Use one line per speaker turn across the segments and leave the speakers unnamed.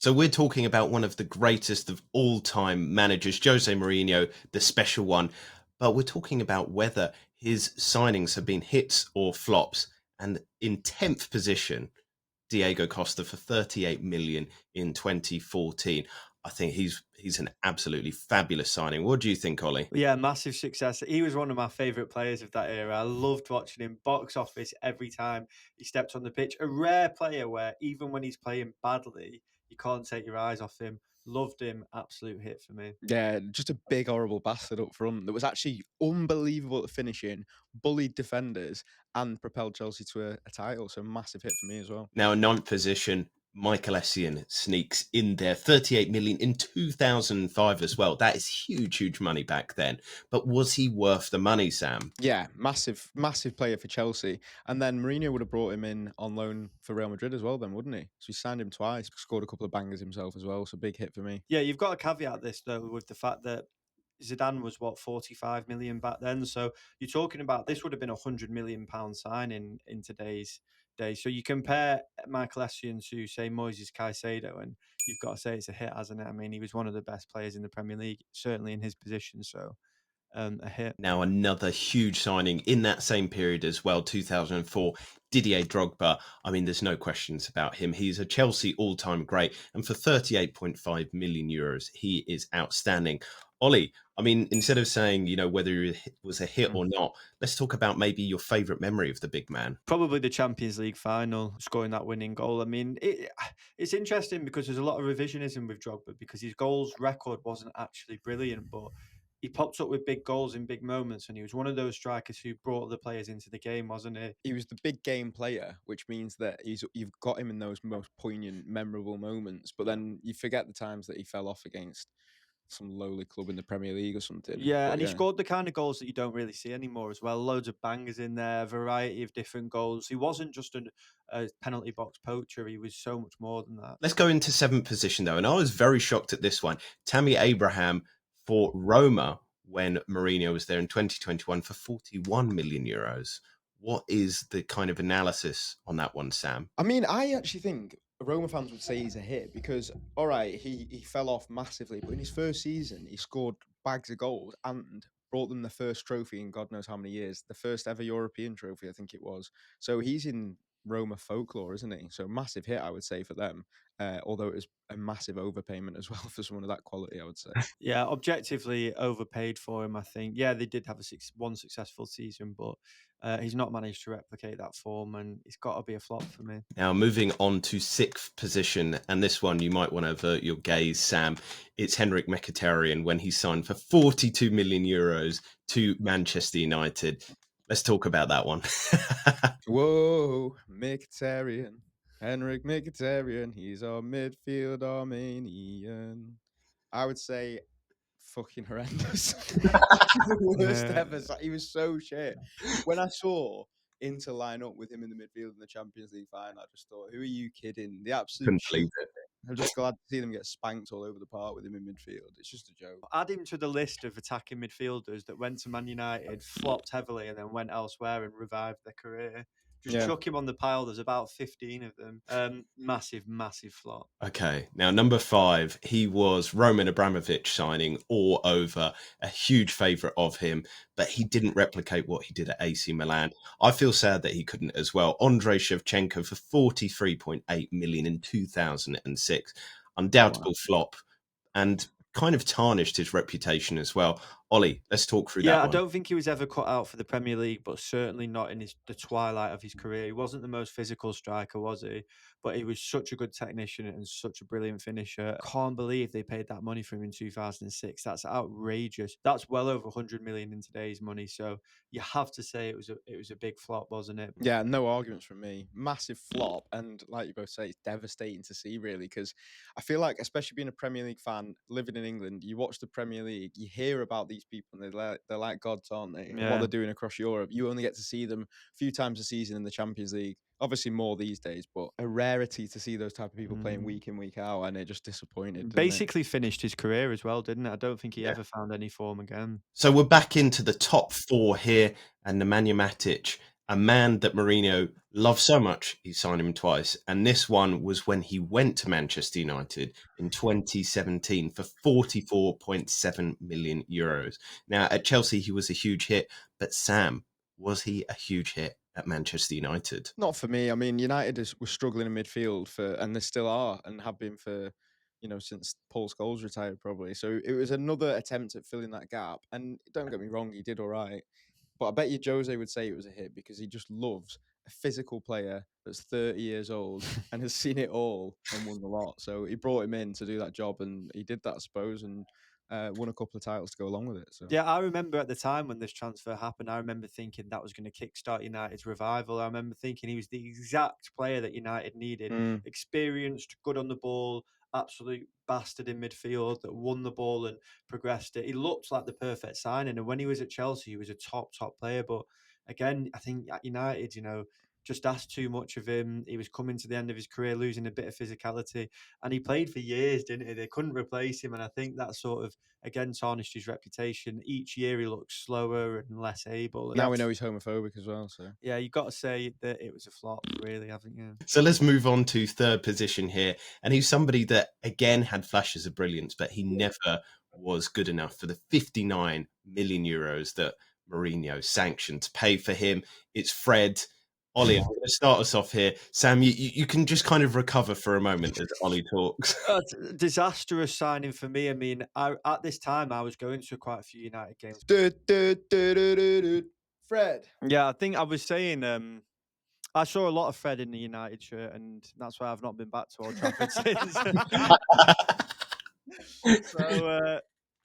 So we're talking about one of the greatest of all time managers, Jose Mourinho, the special one. But we're talking about whether his signings have been hits or flops. And in 10th position, Diego Costa for 38 million in 2014. I think he's an absolutely fabulous signing. What do you think, Ollie?
Yeah, massive success. He was one of my favourite players of that era. I loved watching him box office every time he stepped on the pitch. A rare player where even when he's playing badly, you can't take your eyes off him. Loved him. Absolute hit for me.
Yeah, just a big horrible bastard up front that was actually unbelievable at finishing, bullied defenders, and propelled Chelsea to a title. So massive hit for me as well.
Now, in ninth position, Michael Essien sneaks in there, 38 million in 2005 as well. That is huge, huge money back then. But was he worth the money, Sam?
Yeah, massive, massive player for Chelsea. And then Mourinho would have brought him in on loan for Real Madrid as well, then, wouldn't he? So he signed him twice, scored a couple of bangers himself as well. So big hit for me.
Yeah, you've got to caveat this though with the fact that Zidane was what 45 million back then. So you're talking about this would have been £100 million signing in today's day. So you compare Michael Essien to say Moises Caicedo, and you've got to say it's a hit, hasn't it? I mean, he was one of the best players in the Premier League, certainly in his position. So a hit.
Now, another huge signing in that same period as well, 2004, Didier Drogba. I mean, there's no questions about him. He's a Chelsea all-time great. And for 38.5 million euros, he is outstanding. Ollie, I mean, instead of saying, whether it was a hit or not, let's talk about maybe your favourite memory of the big man.
Probably the Champions League final, scoring that winning goal. I mean, it's interesting because there's a lot of revisionism with Drogba because his goals record wasn't actually brilliant, but he popped up with big goals in big moments, and he was one of those strikers who brought the players into the game, wasn't he?
He was the big game player, which means that you've got him in those most poignant, memorable moments. But then you forget the times that he fell off against some lowly club in the Premier League or something.
Yeah,
But
and he
yeah,
scored the kind of goals that you don't really see anymore as well. Loads of bangers in there, variety of different goals. He wasn't just a penalty box poacher; he was so much more than that.
Let's go into seventh position, though. And I was very shocked at this one. Tammy Abraham for Roma when Mourinho was there in 2021 for 41 million euros. What is the kind of analysis on that one, Sam?
I mean, I actually think Roma fans would say he's a hit because, all right, he fell off massively, but in his first season, he scored bags of goals and brought them the first trophy in God knows how many years, the first ever European trophy, I think it was. So he's in Roma folklore, isn't he? So massive hit, I would say, for them. Although it was a massive overpayment as well for someone of that quality, I would say.
Yeah, objectively overpaid for him, I think. Yeah, they did have one successful season, but he's not managed to replicate that form, and it's got to be a flop for me.
Now, moving on to sixth position, and this one you might want to avert your gaze, Sam. It's Henrik Mkhitaryan when he signed for 42 million euros to Manchester United. Let's talk about that one.
Whoa, Mkhitaryan. Henrik Mkhitaryan, he's our midfield Armenian. I would say fucking horrendous. The worst
Yeah.
ever. He was so shit. When I saw Inter line up with him in the midfield in the Champions League final, I just thought, who are you kidding? The absolute
Couldn't believe
cheat.
it.
I'm just glad to see them get spanked all over the park with him in midfield. It's just a joke.
Add him to the list of attacking midfielders that went to Man United, flopped heavily, and then went elsewhere and revived their career. Just
Yeah.
chuck him on the pile. There's about 15 of them. Massive, massive flop.
Okay, now number 5, he was Roman Abramovich signing all over, a huge favourite of him, but he didn't replicate what he did at AC Milan. I feel sad that he couldn't as well. Andrei Shevchenko for 43.8 million in 2006, undoubtable flop, and kind of tarnished his reputation as well. Ollie, let's talk through
Yeah,
that
I
one.
don't think he was ever cut out for the Premier League, but certainly not in the twilight of his career. He wasn't the most physical striker, was he? But he was such a good technician and such a brilliant finisher. Can't believe they paid that money for him in 2006. That's outrageous. That's well over 100 million in today's money. So you have to say it was a big flop, wasn't it?
Yeah, no arguments from me. Massive flop, and like you both say, it's devastating to see, really, because I feel like, especially being a Premier League fan, living in England, you watch the Premier League, you hear about these people, and they're like gods, aren't they? And what
Yeah.
they're doing across Europe, you only get to see them a few times a season in the Champions League. Obviously, more these days, but a rarity to see those type of people playing week in, week out, and it just disappointed, didn't it?
Basically finished his career as well, didn't it? I don't think he
Yeah.
ever found any form again.
So we're back into the top 4 here, and Nemanja Matic a man that Mourinho loved so much, he signed him twice. And this one was when he went to Manchester United in 2017 for 44.7 million euros. Now, at Chelsea, he was a huge hit. But Sam, was he a huge hit at Manchester United?
Not for me. I mean, United was struggling in midfield and they still are, and have been for, since Paul Scholes retired, probably. So it was another attempt at filling that gap. And don't get me wrong, he did all right. But I bet you Jose would say it was a hit because he just loves a physical player that's 30 years old and has seen it all and won the lot. So he brought him in to do that job, and he did that, I suppose, and won a couple of titles to go along with it. So
Yeah, I remember at the time when this transfer happened, I remember thinking that was going to kickstart United's revival. I remember thinking he was the exact player that United needed.
Mm.
Experienced, good on the ball, absolute bastard in midfield that won the ball and progressed it. He looked like the perfect signing. And when he was at Chelsea, he was a top player. But again, I think at United, just asked too much of him. He was coming to the end of his career, losing a bit of physicality. And he played for years, didn't he? They couldn't replace him. And I think that sort of again tarnished his reputation. Each year he looks slower and less able. And
now we know he's homophobic as well. So
yeah, you've got to say that it was a flop, really, haven't you?
So let's move on to third position here. And he's somebody that, again, had flashes of brilliance, but he never was good enough for the 59 million euros that Mourinho sanctioned to pay for him. It's Fred. Ollie, I'm going to start us off here. Sam, you can just kind of recover for a moment as Ollie talks.
Disastrous signing for me. I mean, at this time, I was going to quite a few United games.
Fred.
Yeah, I think I was saying I saw a lot of Fred in the United shirt, and that's why I've not been back to Old Trafford since. So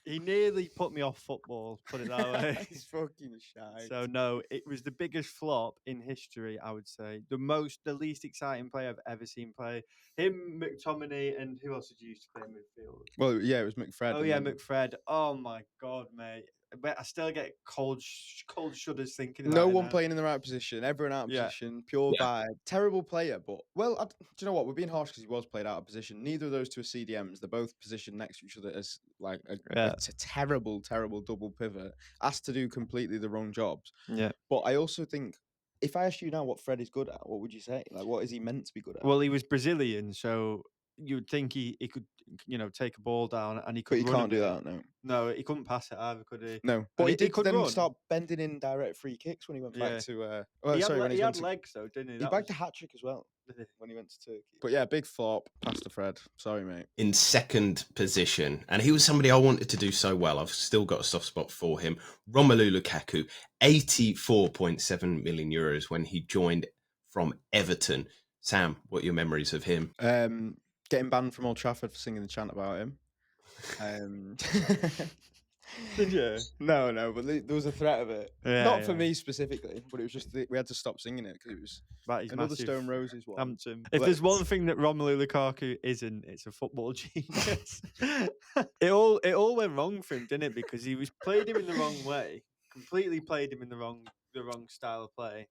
he nearly put me off football, put it that way.
He's fucking shy.
So no, it was the biggest flop in history, I would say. The least exciting player I've ever seen play. Him, McTominay, and who else did you used to play in midfield?
Well, yeah, it was McFred.
Oh yeah, McFred. Oh my god, mate. But I still get cold shudders thinking about
No
it
one
now.
playing in the right position, everyone out of
Yeah.
position, pure
Yeah.
vibe. Terrible player, but do you know what? We're being harsh because he was played out of position. Neither of those two are CDMs. They're both positioned next to each other as like
Yeah.
it's a terrible double pivot. Asked to do completely the wrong jobs.
Yeah.
But I also think if I asked you now what Fred is good at, what would you say? Like, what is he meant to be good at?
Well, he was Brazilian, so you would think he could, take a ball down and he
But
could
he
run a
can't do
bit.
that, no.
No, he couldn't pass it either, could he?
No,
And
but he
he
did
could
then
run.
start bending in direct free kicks when he went
Yeah.
back to.
He had,
when
he
went
had
to
legs though, didn't he?
he
That
bagged a
was-
hat trick as well
did he?
when he went to Turkey. But yeah, big flop. Pastor Fred. Sorry, mate.
In second position, and he was somebody I wanted to do so well. I've still got a soft spot for him. Romelu Lukaku, 84.7 million euros when he joined from Everton. Sam, what are your memories of him?
Getting banned from Old Trafford for singing the chant about him.
Did you?
No, but there was a threat of it.
Yeah,
Not for
yeah.
me specifically, but it was just we had to stop singing it because it was
That is
another
massive.
Stone Roses one.
Hampton. If there's one thing that Romelu Lukaku isn't, it's a football genius. it all went wrong for him, didn't it? Because he was played him in the wrong way, completely played him in the wrong style of play,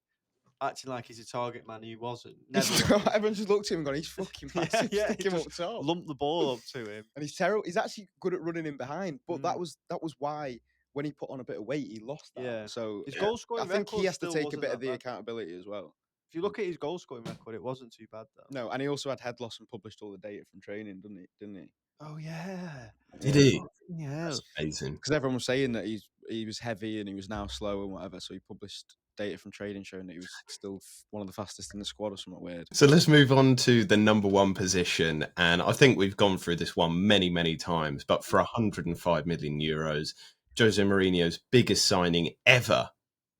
acting like he's a target man. He wasn't. Never was.
Everyone just looked at him and gone, he's fucking massive.
yeah,
Stick
he
him up
just
top.
lumped the ball up to him.
And he's terrible. He's actually good at running in behind, but that
Mm.
was why when he put on a bit of weight, he lost that.
Yeah.
So
His goal scoring
I think
record
he has to
still
take a
wasn't
bit
that
of the
bad.
accountability as well.
If you look at his goal scoring record, it wasn't too bad though.
No, and he also had head loss and published all the data from training, didn't he?
Oh yeah.
Did he?
Yeah.
That's amazing.
Because everyone was saying that he was heavy and he was now slow and whatever. So he published data from training showing that he was still one of the fastest in the squad or something weird.
So let's move on to the number one position. And I think we've gone through this one many, many times, but for 105 million euros, Jose Mourinho's biggest signing ever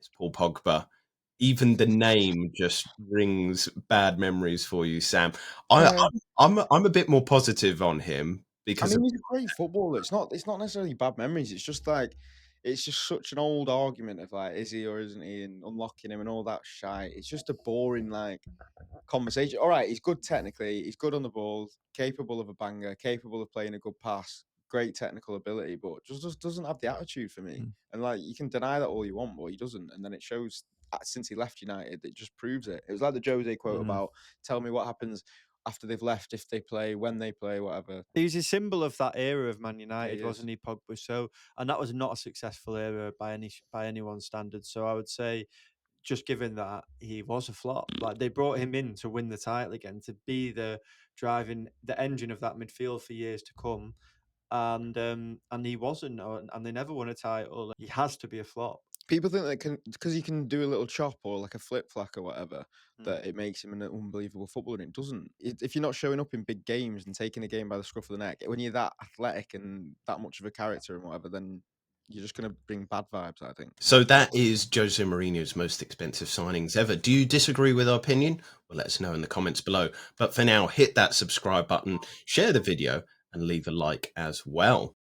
is Paul Pogba. Even the name just rings bad memories for you, Sam. I'm a bit more positive on him because
I mean, he's a great footballer. It's not necessarily bad memories. It's just like it's just such an old argument of like, is he or isn't he, and unlocking him and all that shite. It's just a boring like conversation. All right, he's good technically. He's good on the ball, capable of a banger, capable of playing a good pass, great technical ability, but just doesn't have the attitude for me.
Mm.
And like, you can deny that all you want, but he doesn't. And then it shows since he left United, it just proves it. It was like the Jose quote about, "Tell me what happens after they've left, if they play, when they play, whatever."
He was a symbol of that era of Man United,
he is.
wasn't he, Pogba? So, and that was not a successful era by anyone's standards. So, I would say just given that he was a flop. Like, they brought him in to win the title again, to be the engine of that midfield for years to come, and he wasn't, and they never won a title. He has to be a flop.
People think that because he can do a little chop or like a flip flack or whatever,
Mm.
that it makes him an unbelievable footballer. And it doesn't. If you're not showing up in big games and taking a game by the scruff of the neck, when you're that athletic and that much of a character and whatever, then you're just going to bring bad vibes, I think.
So that is Jose Mourinho's most expensive signings ever. Do you disagree with our opinion? Well, let us know in the comments below. But for now, hit that subscribe button, share the video, and leave a like as well.